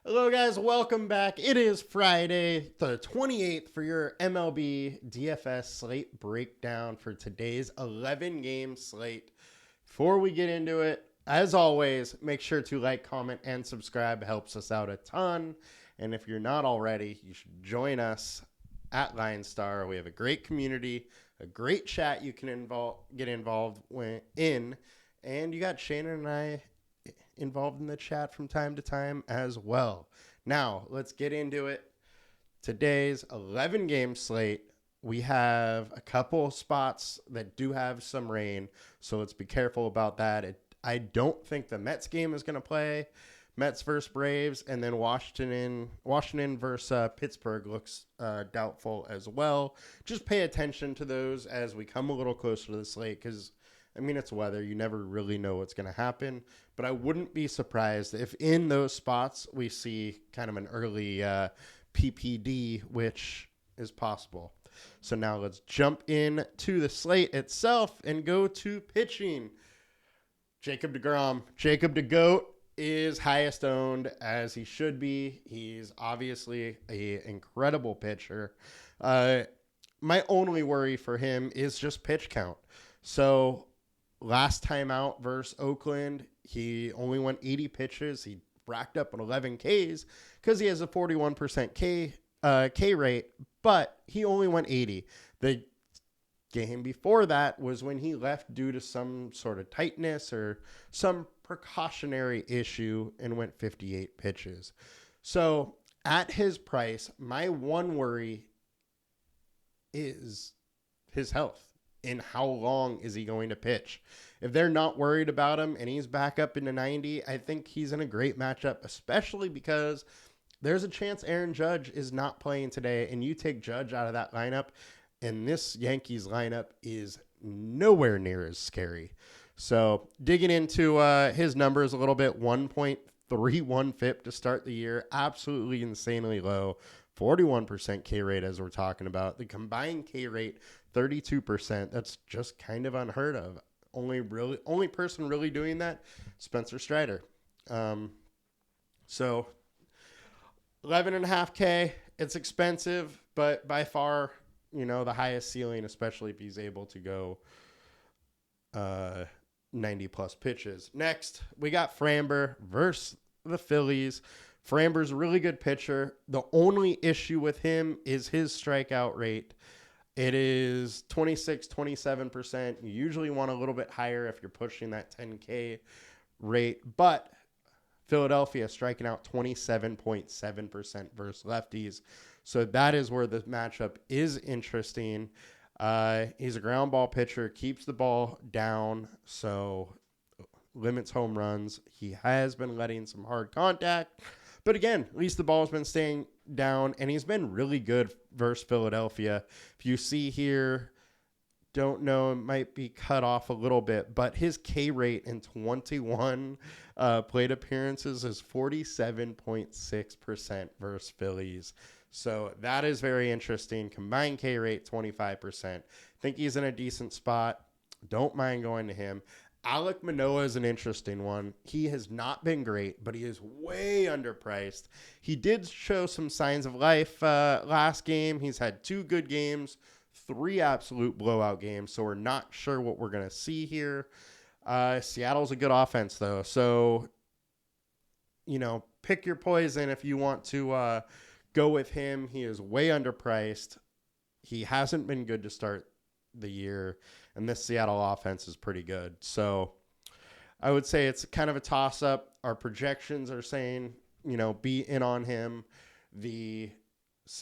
Hello, guys. Welcome back. It is Friday, the 28th, for your MLB DFS slate breakdown for today's 11-game slate. Before we get into it, as always, make sure to like, comment, and subscribe. It helps us out a ton. And if you're not already, you should join us at LineStar. We have a great community, a great chat you can get involved in. And you got Shannon and I involved in the chat from time to time as well. Now, let's get into it. Today's 11-game slate, we have a couple spots that do have some rain, so let's be careful about that. I don't think the Mets game is going to play. Mets versus Braves, and then Washington versus Pittsburgh looks doubtful as well. Just pay attention to those as we come a little closer to the slate, because it's weather. You never really know what's going to happen. But I wouldn't be surprised if in those spots we see kind of an early PPD, which is possible. So now let's jump in to the slate itself and go to pitching. Jacob deGrom. Jacob DeGoat is highest owned, as he should be. He's obviously an incredible pitcher. My only worry for him is just pitch count. So last time out versus Oakland, he only went 80 pitches. He racked up an 11 Ks because he has a 41% K rate, but he only went 80. The game before that was when he left due to some sort of tightness or some precautionary issue and went 58 pitches. So at his price, my one worry is his health. And how long is he going to pitch? If they're not worried about him and he's back up into 90, I think he's in a great matchup, especially because there's a chance Aaron Judge is not playing today, and you take Judge out of that lineup, and this Yankees lineup is nowhere near as scary. So digging into his numbers a little bit, 1.31 FIP to start the year, absolutely insanely low. 41% K rate as we're talking about. The combined K rate, 32%. That's just kind of unheard of. Only person really doing that, Spencer Strider. So 11.5 K. It's expensive, but by far, the highest ceiling, especially if he's able to go 90 plus pitches. Next, we got Framber versus the Phillies. Framber's a really good pitcher. The only issue with him is his strikeout rate. It is 26-27%. You usually want a little bit higher if you're pushing that 10K rate. But Philadelphia striking out 27.7% versus lefties. So that is where the matchup is interesting. He's a ground ball pitcher, keeps the ball down, so limits home runs. He has been letting some hard contact. But again, at least the ball's been staying down, and he's been really good versus Philadelphia. If you see here, don't know, it might be cut off a little bit, but his K rate in 21 plate appearances is 47.6% versus Phillies. So that is very interesting. Combined K rate, 25%. Think he's in a decent spot. Don't mind going to him. Alek Manoah is an interesting one. He has not been great, but he is way underpriced. He did show some signs of life last game. He's had 2 good games, 3 absolute blowout games, so we're not sure what we're going to see here. Seattle's a good offense, though, so, pick your poison if you want to go with him. He is way underpriced. He hasn't been good to start the year, and this Seattle offense is pretty good. So I would say it's kind of a toss-up. Our projections are saying, be in on him. The,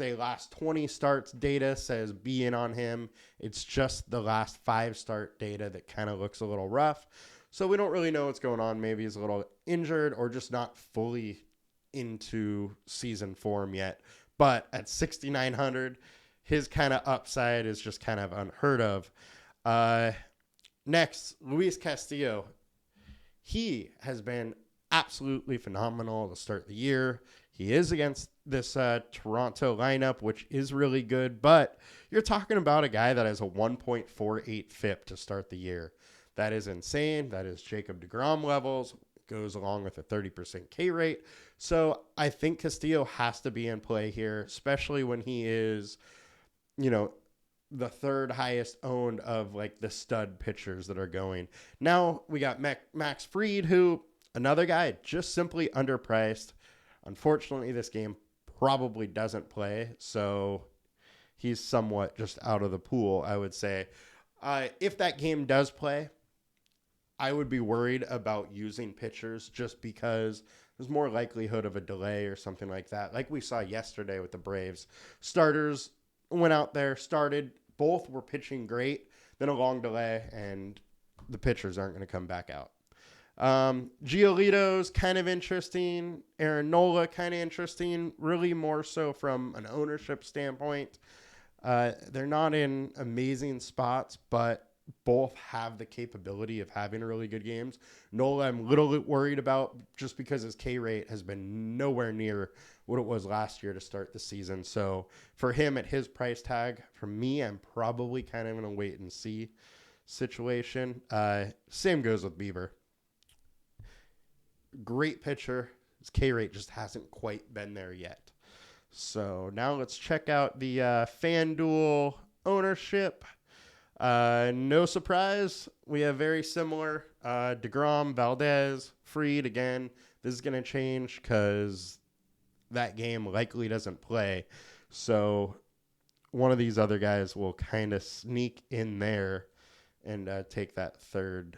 last 20 starts data says be in on him. It's just the last 5 start data that kind of looks a little rough. So we don't really know what's going on. Maybe he's a little injured or just not fully into season form yet. But at 6,900, his kind of upside is just kind of unheard of. Next, Luis Castillo. He has been absolutely phenomenal to start the year. He is against this Toronto lineup, which is really good, but you're talking about a guy that has a 1.48 FIP to start the year. That is insane. That is Jacob deGrom levels. goes along with a 30% K rate. So I think Castillo has to be in play here, especially when he is, you know, the third highest owned of like the stud pitchers that are going. Now we got Max Fried, who another guy just simply underpriced. Unfortunately, this game probably doesn't play, so he's somewhat just out of the pool, I would say. If that game does play, I would be worried about using pitchers just because there's more likelihood of a delay or something like that. Like we saw yesterday with the Braves. Starters went out there, started, both were pitching great, then a long delay, and the pitchers aren't going to come back out. Giolito's kind of interesting. Aaron Nola kind of interesting, really more so from an ownership standpoint. They're not in amazing spots, but both have the capability of having really good games. Nola, I'm a little worried about just because his K rate has been nowhere near what it was last year to start the season. So for him at his price tag, for me, I'm probably kind of in a wait and see situation. Same goes with Bieber. Great pitcher. His K rate just hasn't quite been there yet. So now let's check out the FanDuel ownership. No surprise, we have very similar. DeGrom, Valdez, Fried. Again, this is going to change because that game likely doesn't play. So one of these other guys will kind of sneak in there and take that third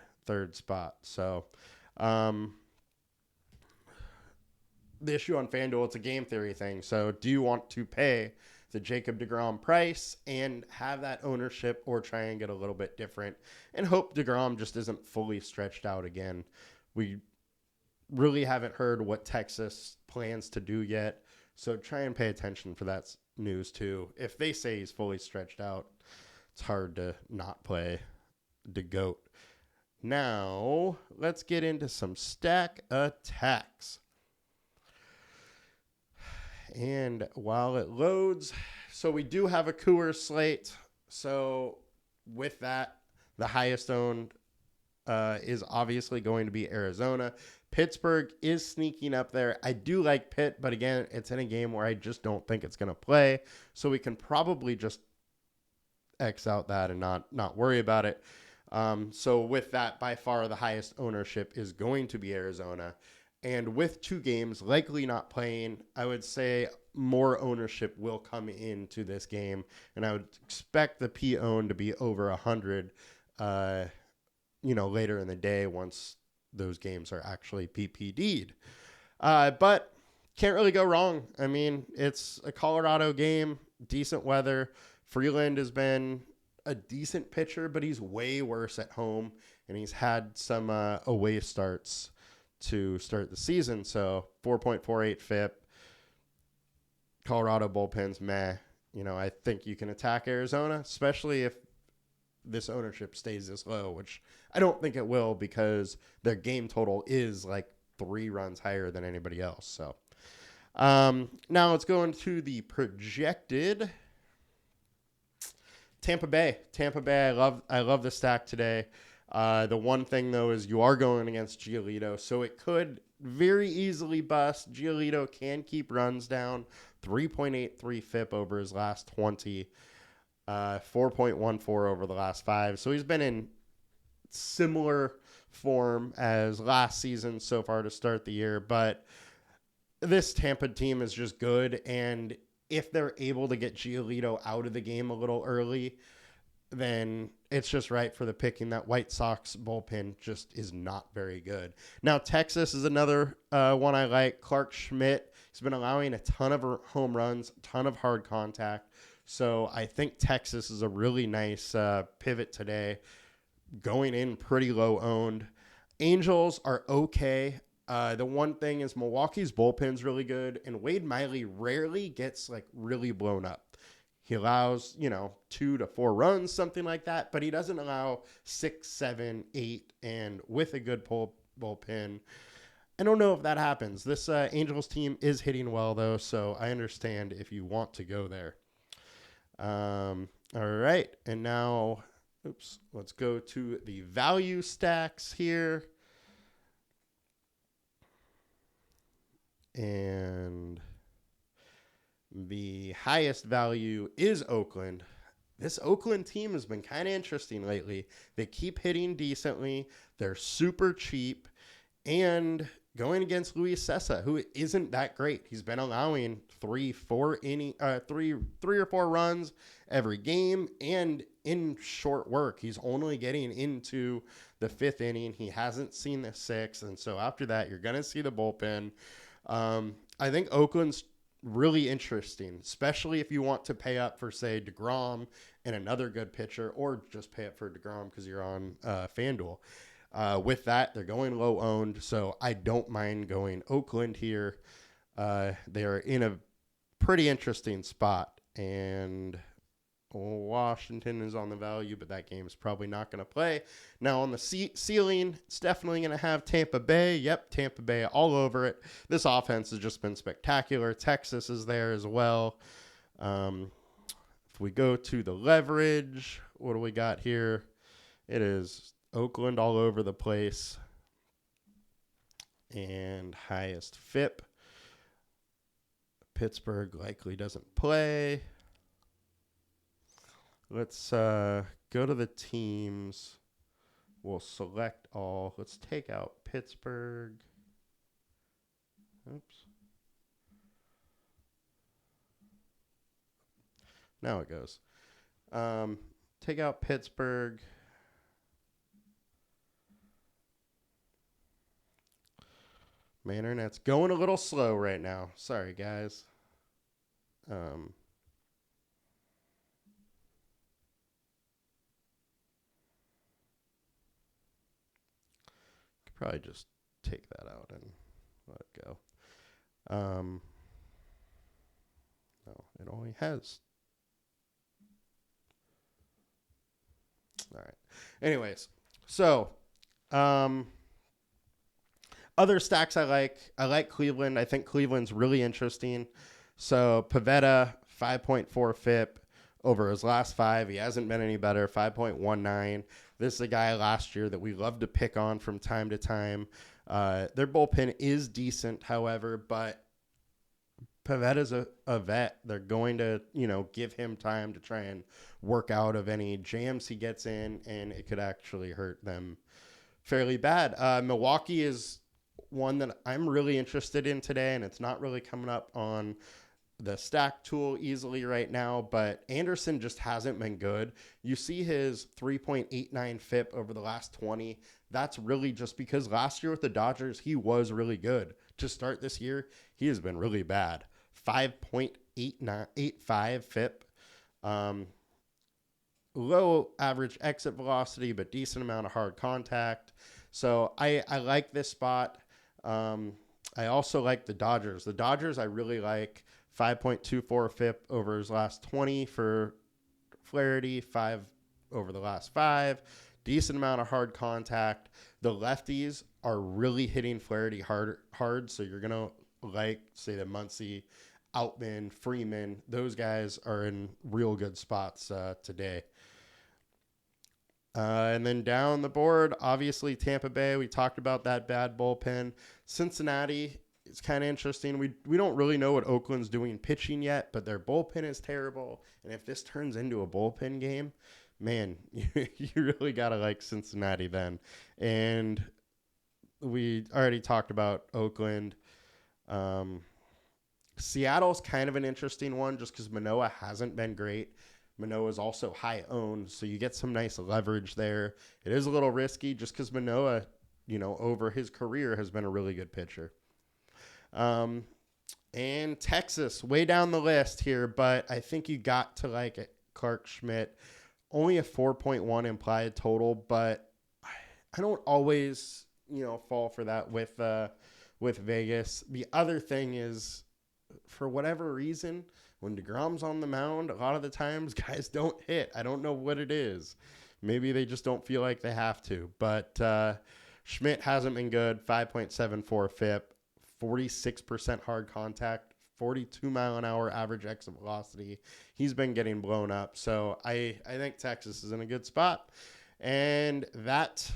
spot. So the issue on FanDuel, it's a game theory thing. So do you want to pay the Jacob deGrom price and have that ownership, or try and get a little bit different and hope deGrom just isn't fully stretched out again? We really haven't heard what Texas plans to do yet, so try and pay attention for that news too. If they say he's fully stretched out, it's hard to not play the GOAT. Now, let's get into some stack attacks. And while it loads, so we do have a Coors slate. So with that, the highest owned is obviously going to be Arizona. Pittsburgh is sneaking up there. I do like Pitt, but again, it's in a game where I just don't think it's going to play. So we can probably just X out that and not worry about it. So with that, by far the highest ownership is going to be Arizona. And with two games likely not playing, I would say more ownership will come into this game. And I would expect the P-owned to be over 100, later in the day once those games are actually PPD'd. But can't really go wrong. I mean, it's a Colorado game, decent weather. Freeland has been a decent pitcher, but he's way worse at home. And he's had some away starts to start the season. So 4.48 FIP. Colorado bullpen's meh. I think you can attack Arizona, especially if this ownership stays this low, which I don't think it will because their game total is like 3 runs higher than anybody else. So now let's go into the projected Tampa Bay. I love the stack today. The one thing, though, is you are going against Giolito, so it could very easily bust. Giolito can keep runs down. 3.83 FIP over his last 20. 4.14 over the last 5. So he's been in similar form as last season so far to start the year. But this Tampa team is just good, and if they're able to get Giolito out of the game a little early, then it's just right for the picking. That White Sox bullpen just is not very good. Now, Texas is another one I like. Clark Schmidt, he's been allowing a ton of home runs, a ton of hard contact. So I think Texas is a really nice pivot today, going in pretty low owned. Angels are okay. The one thing is Milwaukee's bullpen's really good, and Wade Miley rarely gets like really blown up. He allows, 2 to 4 runs, something like that, but he doesn't allow 6, 7, 8, and with a good bullpen. I don't know if that happens. This Angels team is hitting well, though, so I understand if you want to go there. All right, and now, let's go to the value stacks here. And the highest value is Oakland. This Oakland team has been kind of interesting lately. They keep hitting decently. They're super cheap. And going against Luis Cessa, who isn't that great. He's been allowing three or four runs every game. And in short work, he's only getting into the fifth inning. He hasn't seen the sixth. And so after that, you're going to see the bullpen. I think Oakland's really interesting, especially if you want to pay up for, say, DeGrom and another good pitcher, or just pay up for DeGrom because you're on FanDuel. With that, they're going low owned, so I don't mind going Oakland here. They are in a pretty interesting spot, and Washington is on the value, but that game is probably not going to play. Now on the ceiling, it's definitely going to have Tampa Bay. Yep, Tampa Bay all over it. This offense has just been spectacular. Texas is there as well. If we go to the leverage, what do we got here? It is Oakland all over the place. And highest FIP. Pittsburgh likely doesn't play. Let's go to the teams. We'll select all. Let's take out Pittsburgh. Oops. Now it goes. Take out Pittsburgh. My internet's going a little slow right now. Sorry, guys. Probably just take that out and let it go. No, it only has. All right. Anyways, so other stacks I like Cleveland. I think Cleveland's really interesting. So Pivetta, 5.4 FIP over his last five. He hasn't been any better, 5.19. This is a guy last year that we love to pick on from time to time. Their bullpen is decent, however, but Pivetta's a vet. They're going to, give him time to try and work out of any jams he gets in, and it could actually hurt them fairly bad. Milwaukee is one that I'm really interested in today, and it's not really coming up on the stack tool easily right now, but Anderson just hasn't been good. You see his 3.89 FIP over the last 20. That's really just because last year with the Dodgers, he was really good. To start this year, he has been really bad. 5.85 FIP. Low average exit velocity, but decent amount of hard contact. So I like this spot. I also like the Dodgers. The Dodgers I really like. 5.24 FIP over his last 20 for Flaherty, 5 over the last 5. Decent amount of hard contact. The lefties are really hitting Flaherty hard, so you're going to like, say, the Muncy, Outman, Freeman. Those guys are in real good spots today. And then down the board, obviously Tampa Bay. We talked about that bad bullpen. Cincinnati, it's kind of interesting. We don't really know what Oakland's doing pitching yet, but their bullpen is terrible. And if this turns into a bullpen game, man, you really got to like Cincinnati then. And we already talked about Oakland. Seattle's kind of an interesting one just because Manoah hasn't been great. Manoah is also high owned, so you get some nice leverage there. It is a little risky just because Manoah, over his career has been a really good pitcher. And Texas, way down the list here, but I think you got to like it. Clark Schmidt, only a 4.1 implied total, but I don't always, fall for that with Vegas. The other thing is, for whatever reason, when DeGrom's on the mound, a lot of the times guys don't hit. I don't know what it is. Maybe they just don't feel like they have to. But Schmidt hasn't been good. 5.74 FIP, 46% hard contact, 42 mile an hour average exit velocity. He's been getting blown up. So I think Texas is in a good spot. And that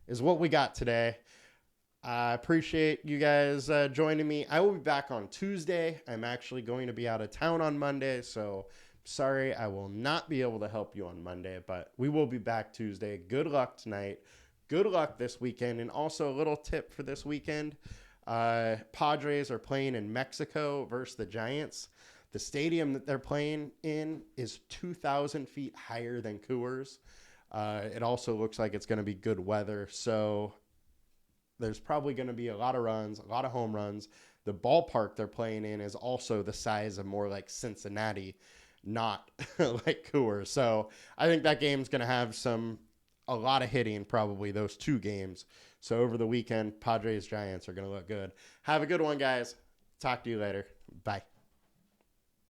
is what we got today. I appreciate you guys joining me. I will be back on Tuesday. I'm actually going to be out of town on Monday, so sorry I will not be able to help you on Monday, but we will be back Tuesday. Good luck tonight. Good luck this weekend. And also a little tip for this weekend. Padres are playing in Mexico versus the Giants. The stadium that they're playing in is 2,000 feet higher than Coors. It also looks like it's going to be good weather. So there's probably going to be a lot of runs, a lot of home runs. The ballpark they're playing in is also the size of more like Cincinnati, not like Coors. So I think that game's going to have a lot of hitting, probably those two games. So over the weekend, Padres Giants are going to look good. Have a good one, guys. Talk to you later. Bye.